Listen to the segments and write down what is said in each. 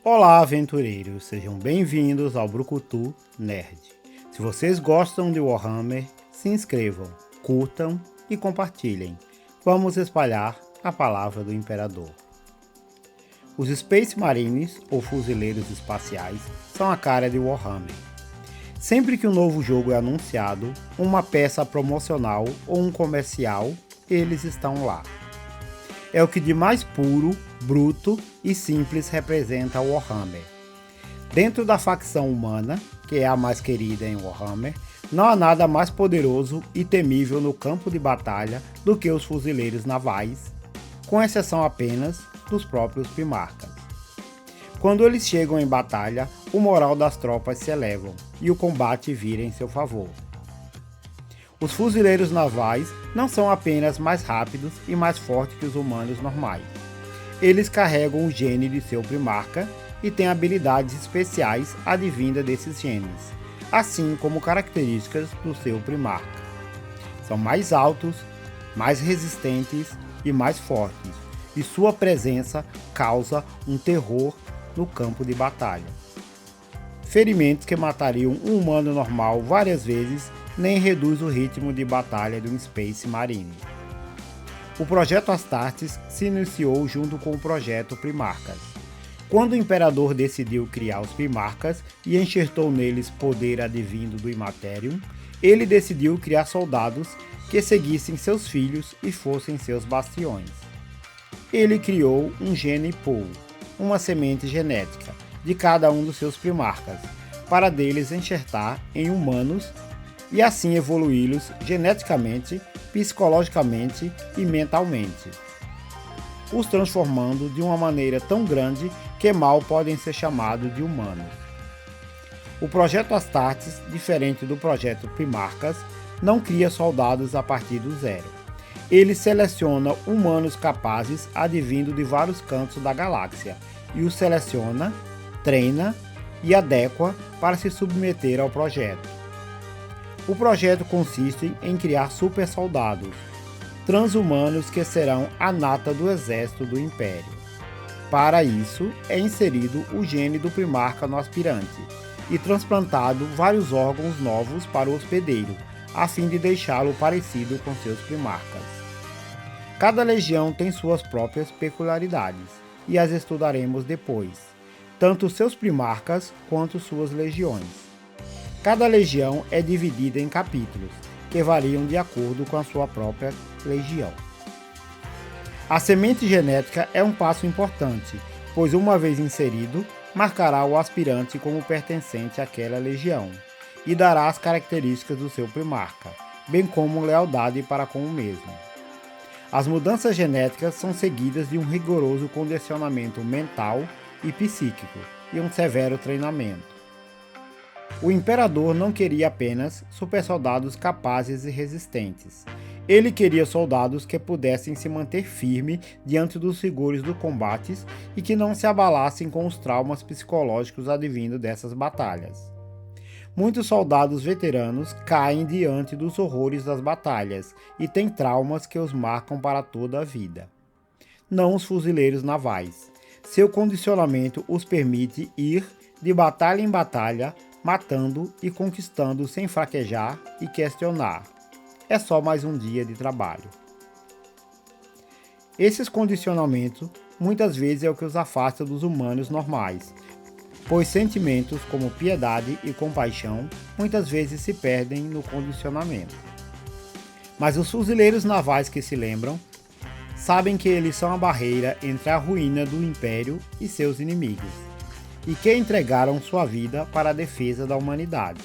Olá, aventureiros! Sejam bem-vindos ao Brucutu Nerd. Se vocês gostam de Warhammer, se inscrevam, curtam e compartilhem. Vamos espalhar a palavra do Imperador. Os Space Marines, ou Fuzileiros Espaciais, são a cara de Warhammer. Sempre que um novo jogo é anunciado, uma peça promocional ou um comercial, eles estão lá. É o que de mais puro, bruto e simples representa o Warhammer. Dentro da facção humana, que é a mais querida em Warhammer, não há nada mais poderoso e temível no campo de batalha do que os fuzileiros navais, com exceção apenas dos próprios primarcas. Quando eles chegam em batalha, o moral das tropas se eleva e o combate vira em seu favor. Os fuzileiros navais não são apenas mais rápidos e mais fortes que os humanos normais. Eles carregam o gene de seu primarca e têm habilidades especiais advindas desses genes, assim como características do seu primarca. São mais altos, mais resistentes e mais fortes, e sua presença causa um terror no campo de batalha. Ferimentos que matariam um humano normal várias vezes nem reduz o ritmo de batalha de um Space Marine. O projeto Astartes se iniciou junto com o projeto Primarcas. Quando o Imperador decidiu criar os Primarcas e enxertou neles poder advindo do Imaterium, ele decidiu criar soldados que seguissem seus filhos e fossem seus bastiões. Ele criou um gene pool, uma semente genética, de cada um dos seus Primarcas, para deles enxertar em humanos e assim evoluí-los geneticamente, psicologicamente e mentalmente, os transformando de uma maneira tão grande que mal podem ser chamados de humanos. O projeto Astartes, diferente do projeto Primarcas, não cria soldados a partir do zero. Ele seleciona humanos capazes advindo de vários cantos da galáxia e os seleciona, treina e adequa para se submeter ao projeto. O projeto consiste em criar super soldados, transhumanos que serão a nata do exército do Império. Para isso, é inserido o gene do primarca no aspirante e transplantado vários órgãos novos para o hospedeiro, a fim de deixá-lo parecido com seus primarcas. Cada legião tem suas próprias peculiaridades, e as estudaremos depois, tanto seus primarcas quanto suas legiões. Cada legião é dividida em capítulos, que variam de acordo com a sua própria legião. A semente genética é um passo importante, pois uma vez inserido, marcará o aspirante como pertencente àquela legião, e dará as características do seu primarca, bem como lealdade para com o mesmo. As mudanças genéticas são seguidas de um rigoroso condicionamento mental e psíquico, e um severo treinamento. O Imperador não queria apenas supersoldados capazes e resistentes. Ele queria soldados que pudessem se manter firme diante dos rigores dos combates e que não se abalassem com os traumas psicológicos advindos dessas batalhas. Muitos soldados veteranos caem diante dos horrores das batalhas e têm traumas que os marcam para toda a vida. Não os fuzileiros navais. Seu condicionamento os permite ir de batalha em batalha, matando e conquistando sem fraquejar e questionar. É só mais um dia de trabalho. Esses condicionamentos muitas vezes é o que os afasta dos humanos normais, pois sentimentos como piedade e compaixão muitas vezes se perdem no condicionamento. Mas os fuzileiros navais que se lembram sabem que eles são a barreira entre a ruína do Império e seus inimigos, e que entregaram sua vida para a defesa da humanidade.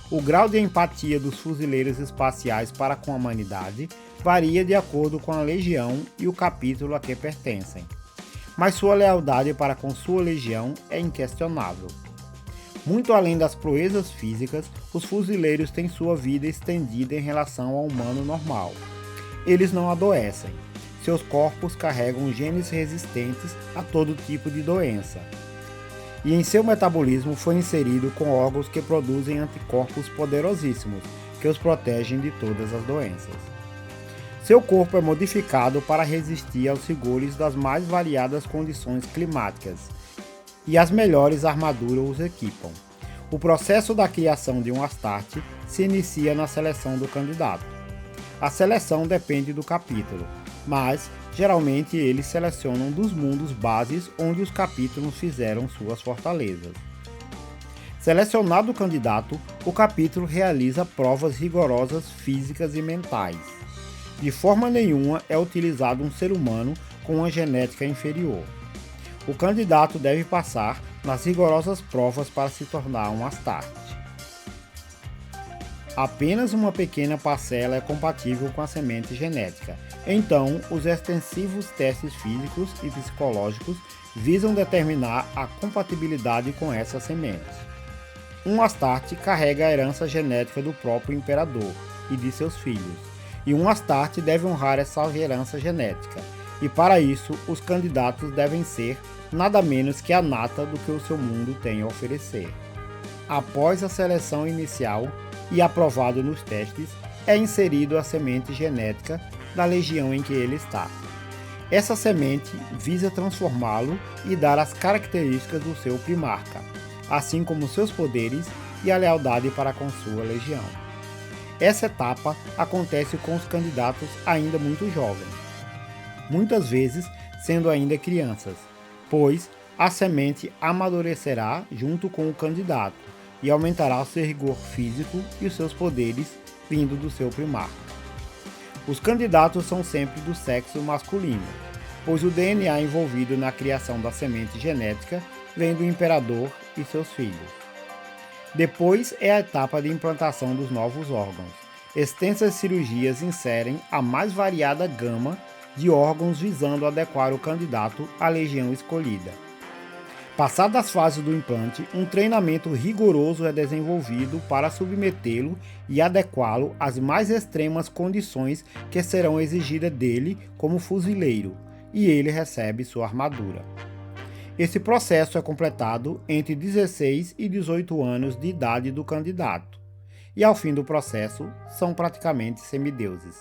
O grau de empatia dos fuzileiros espaciais para com a humanidade varia de acordo com a legião e o capítulo a que pertencem, mas sua lealdade para com sua legião é inquestionável. Muito além das proezas físicas, os fuzileiros têm sua vida estendida em relação ao humano normal. Eles não adoecem. Seus corpos carregam genes resistentes a todo tipo de doença, e em seu metabolismo foi inserido com órgãos que produzem anticorpos poderosíssimos, que os protegem de todas as doenças. Seu corpo é modificado para resistir aos rigores das mais variadas condições climáticas e as melhores armaduras os equipam. O processo da criação de um Astarte se inicia na seleção do candidato. A seleção depende do capítulo, mas geralmente eles selecionam dos mundos bases onde os capítulos fizeram suas fortalezas. Selecionado o candidato, o capítulo realiza provas rigorosas físicas e mentais. De forma nenhuma é utilizado um ser humano com uma genética inferior. O candidato deve passar nas rigorosas provas para se tornar um Astarte. Apenas uma pequena parcela é compatível com a semente genética. Então, os extensivos testes físicos e psicológicos visam determinar a compatibilidade com essa semente. Um Astarte carrega a herança genética do próprio imperador e de seus filhos, e um Astarte deve honrar essa herança genética, e para isso os candidatos devem ser nada menos que a nata do que o seu mundo tem a oferecer. Após a seleção inicial e aprovado nos testes, é inserido a semente genética da legião em que ele está. Essa semente visa transformá-lo e dar as características do seu primarca, assim como seus poderes e a lealdade para com sua legião. Essa etapa acontece com os candidatos ainda muito jovens, muitas vezes sendo ainda crianças, pois a semente amadurecerá junto com o candidato e aumentará o seu rigor físico e os seus poderes vindo do seu primarca. Os candidatos são sempre do sexo masculino, pois o DNA envolvido na criação da semente genética vem do imperador e seus filhos. Depois é a etapa de implantação dos novos órgãos. Extensas cirurgias inserem a mais variada gama de órgãos visando adequar o candidato à legião escolhida. Passadas as fases do implante, um treinamento rigoroso é desenvolvido para submetê-lo e adequá-lo às mais extremas condições que serão exigidas dele como fuzileiro, e ele recebe sua armadura. Esse processo é completado entre 16 e 18 anos de idade do candidato, e ao fim do processo são praticamente semideuses.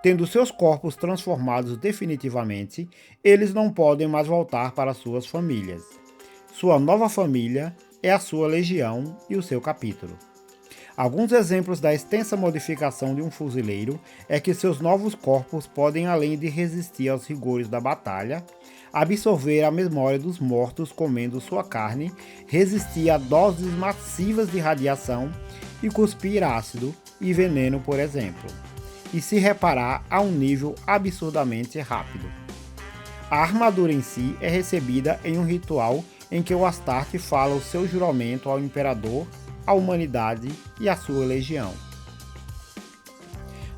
Tendo seus corpos transformados definitivamente, eles não podem mais voltar para suas famílias. Sua nova família é a sua legião e o seu capítulo. Alguns exemplos da extensa modificação de um fuzileiro é que seus novos corpos podem, além de resistir aos rigores da batalha, absorver a memória dos mortos comendo sua carne, resistir a doses massivas de radiação e cuspir ácido e veneno, por exemplo, e se reparar a um nível absurdamente rápido. A armadura em si é recebida em um ritual em que o Astarte fala o seu juramento ao imperador, à humanidade e à sua legião.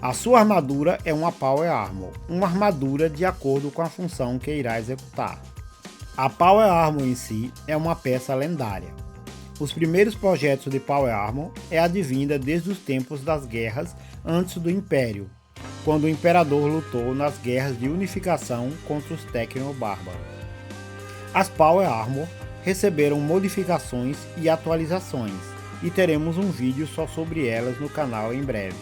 A sua armadura é uma Power Armor, uma armadura de acordo com a função que irá executar. A Power Armor em si é uma peça lendária. Os primeiros projetos de Power Armor é advinda desde os tempos das guerras antes do Império, quando o Imperador lutou nas guerras de unificação contra os Tecno-Bárbaros. As Power Armor receberam modificações e atualizações, e teremos um vídeo só sobre elas no canal em breve.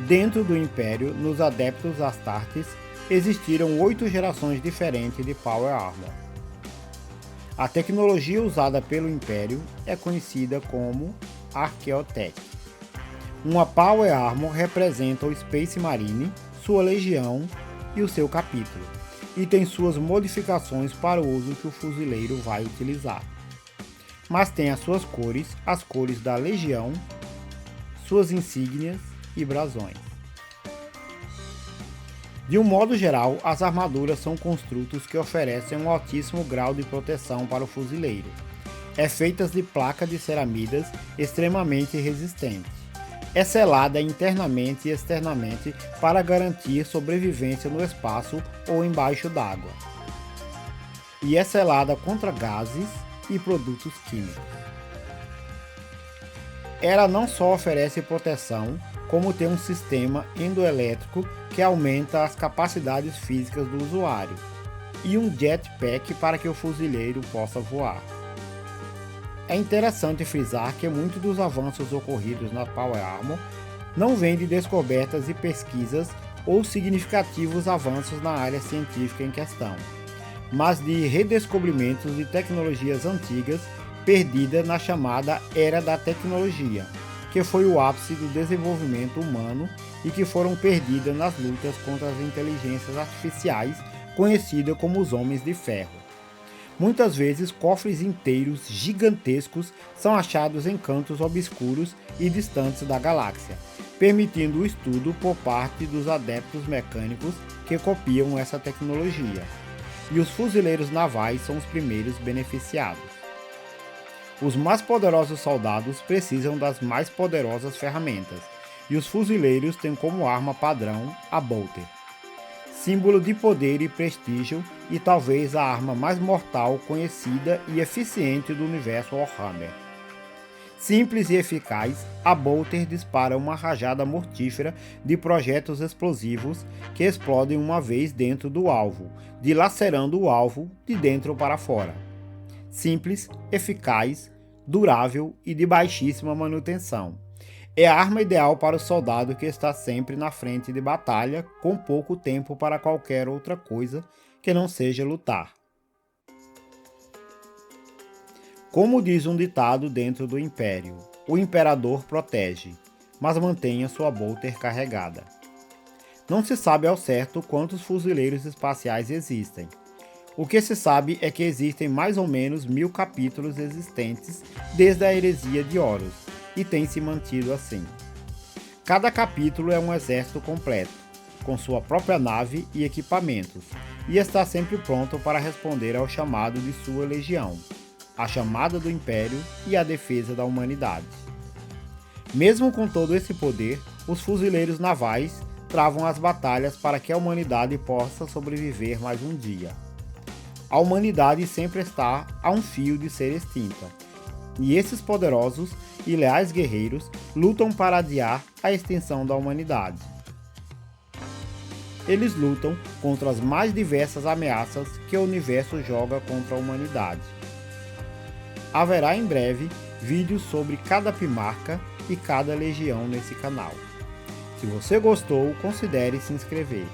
Dentro do Império, nos Adeptos Astartes, existiram 8 gerações diferentes de Power Armor. A tecnologia usada pelo Império é conhecida como Archaeotech. Uma Power Armor representa o Space Marine, sua legião e o seu capítulo, e tem suas modificações para o uso que o fuzileiro vai utilizar. Mas tem as suas cores, as cores da legião, suas insígnias e brasões. De um modo geral, as armaduras são construtos que oferecem um altíssimo grau de proteção para o fuzileiro. É feita de placa de ceramidas extremamente resistentes. É selada internamente e externamente para garantir sobrevivência no espaço ou embaixo d'água. E é selada contra gases e produtos químicos. Ela não só oferece proteção, como tem um sistema endoelétrico que aumenta as capacidades físicas do usuário, e um jetpack para que o fuzileiro possa voar. É interessante frisar que muitos dos avanços ocorridos na Power Armor não vêm de descobertas e pesquisas ou significativos avanços na área científica em questão, mas de redescobrimentos de tecnologias antigas perdidas na chamada Era da Tecnologia, que foi o ápice do desenvolvimento humano e que foram perdidas nas lutas contra as inteligências artificiais, conhecidas como os Homens de Ferro. Muitas vezes, cofres inteiros gigantescos são achados em cantos obscuros e distantes da galáxia, permitindo o estudo por parte dos adeptos mecânicos que copiam essa tecnologia. E os fuzileiros navais são os primeiros beneficiados. Os mais poderosos soldados precisam das mais poderosas ferramentas, e os fuzileiros têm como arma padrão a bolter, símbolo de poder e prestígio e talvez a arma mais mortal, conhecida e eficiente do universo Warhammer. Simples e eficaz, a bolter dispara uma rajada mortífera de projéteis explosivos que explodem uma vez dentro do alvo, dilacerando o alvo de dentro para fora. Simples, eficaz, durável e de baixíssima manutenção. É a arma ideal para o soldado que está sempre na frente de batalha, com pouco tempo para qualquer outra coisa que não seja lutar. Como diz um ditado dentro do Império, o Imperador protege, mas mantenha sua bolter carregada. Não se sabe ao certo quantos fuzileiros espaciais existem. O que se sabe é que existem mais ou menos 1000 capítulos existentes desde a heresia de Horus, e tem se mantido assim. Cada capítulo é um exército completo, com sua própria nave e equipamentos, e está sempre pronto para responder ao chamado de sua legião, a chamada do Império e a defesa da humanidade. Mesmo com todo esse poder, os fuzileiros navais travam as batalhas para que a humanidade possa sobreviver mais um dia. A humanidade sempre está a um fio de ser extinta, e esses poderosos e leais guerreiros lutam para adiar a extinção da humanidade. Eles lutam contra as mais diversas ameaças que o universo joga contra a humanidade. Haverá em breve vídeos sobre cada Primarca e cada legião nesse canal. Se você gostou, considere se inscrever,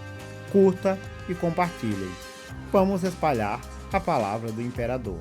curta e compartilhe. Vamos espalhar a palavra do Imperador.